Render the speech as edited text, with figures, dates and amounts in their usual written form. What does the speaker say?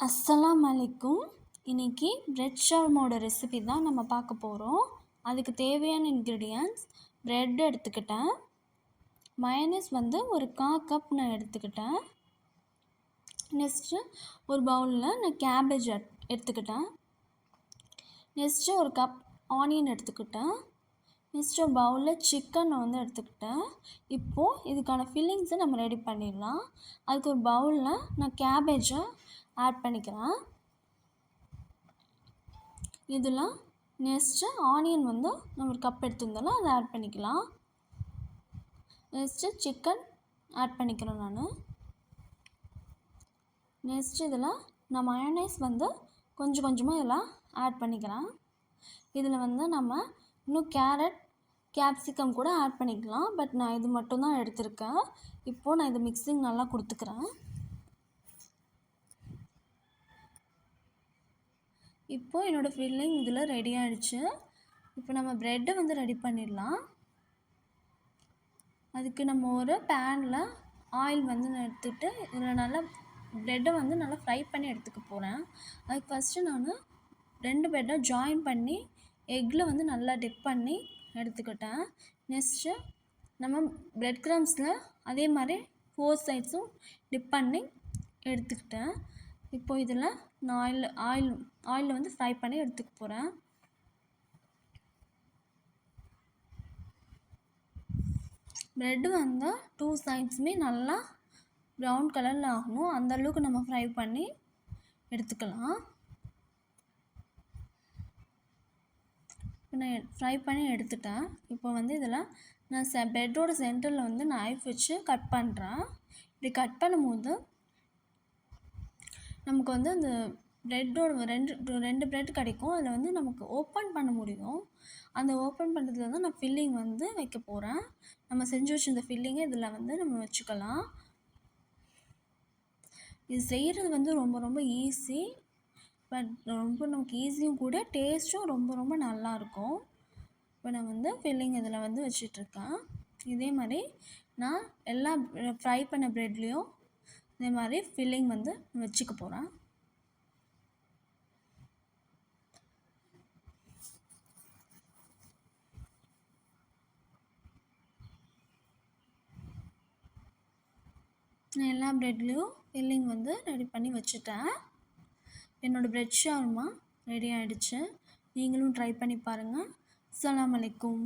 அஸ்ஸலாம் அலைக்கும். இன்றைக்கி பிரெட் ஷவர்மாவோட ரெசிபி தான் நம்ம பார்க்க போகிறோம். அதுக்கு தேவையான இன்க்ரீடியன்ட்ஸ் ப்ரெட் எடுத்துக்கிட்டேன், மயனீஸ் ஒரு 1/4 கப் நான் எடுத்துக்கிட்டேன். நெக்ஸ்ட்டு ஒரு பவுலில் நான் கேபேஜ் எடுத்துக்கிட்டேன். நெக்ஸ்ட்டு ஒரு கப் ஆனியன் எடுத்துக்கிட்டேன். நெக்ஸ்ட்டு ஒரு பவுலில் சிக்கன் எடுத்துக்கிட்டேன். இப்போது இதுக்கான ஃபில்லிங்ஸை நம்ம ரெடி பண்ணிடலாம். அதுக்கு ஒரு பவுலில் நான் கேபேஜை ஆட் பண்ணிக்கிறேன். இதில் நெக்ஸ்ட்டு ஆனியன் நம்ம ஒரு கப் எடுத்துருந்தாலும் அதை ஆட் பண்ணிக்கலாம். நெக்ஸ்ட்டு சிக்கன் ஆட் பண்ணிக்கிறேன் நான். நெக்ஸ்ட்டு இதில் நான் மயோனைஸ் கொஞ்சம் கொஞ்சமாக இதில் ஆட் பண்ணிக்கிறேன். இதில் நம்ம இன்னும் கேரட் கேப்சிகம் கூட ஆட் பண்ணிக்கலாம். பட் நான் இது மட்டும்தான் எடுத்திருக்கேன். இப்போது நான் இது மிக்சிங் நல்லா கொடுத்துக்கிறேன். இப்போது என்னோடய ஃபில்லிங் இதில் ரெடி ஆகிடுச்சு. இப்போ நம்ம ப்ரெட்டை ரெடி பண்ணிடலாம். அதுக்கு நம்ம ஒரு பேனில் ஆயில் நான் எடுத்துகிட்டு இதில் நல்லா ப்ரெட்டை நல்லா ஃப்ரை பண்ணி எடுத்துக்க போகிறேன். அதுக்கு ஃபஸ்ட்டு நான் 2 ப்ரெட்டை ஜாயின் பண்ணி எக்கில் நல்லா டிப் பண்ணி எடுத்துக்கிட்டேன். நெக்ஸ்ட்டு நம்ம ப்ரெட் க்ரம்ஸில் அதே மாதிரி 4 சைட்ஸும் டிப் பண்ணி எடுத்துக்கிட்டேன். இப்போ இதில் நான் ஆயிலில் ஃப்ரை பண்ணி எடுத்துக்க போகிறேன். ப்ரெட்டு 2 சைட்ஸுமே நல்லா ப்ரௌன் கலரில் ஆகணும். அந்தளவுக்கு நம்ம ஃப்ரை பண்ணி எடுத்துக்கலாம். இப்போ நான் ஃப்ரை பண்ணி எடுத்துட்டேன். இப்போ இதில் நான் ப்ரெட்டோட சென்டரில் நைஃப் வச்சு கட் பண்ணுறேன். இப்படி கட் பண்ணும்போது நமக்கு அந்த ப்ரெட்டோட ரெண்டு ப்ரெட் கிடைக்கும். அதில் நமக்கு ஓப்பன் பண்ண முடியும். அந்த ஓப்பன் பண்ணுறதுல தான் நான் ஃபில்லிங் வைக்க போகிறேன். நம்ம செஞ்சு வச்சுருந்த ஃபில்லிங்கை இதில் நம்ம வச்சுக்கலாம். இது செய்கிறது ரொம்ப ரொம்ப ஈஸி. பட் ரொம்ப நமக்கு ஈஸியும் கூட, டேஸ்ட்டும் ரொம்ப ரொம்ப நல்லாயிருக்கும். இப்போ நான் ஃபில்லிங் இதில் வச்சிட்ருக்கேன். இதே மாதிரி நான் எல்லா ஃப்ரை பண்ண ப்ரெட்லேயும் இதே மாதிரி ஃபில்லிங் வச்சுக்க போகிறேன். நான் எல்லா ப்ரெட்லேயும் ஃபில்லிங் ரெடி பண்ணி வச்சுட்டேன். என்னோடய ப்ரெட் ஷவர்மா ரெடி ஆகிடுச்சு. நீங்களும் ட்ரை பண்ணி பாருங்கள். அஸ்ஸலாமு அலைக்கும்.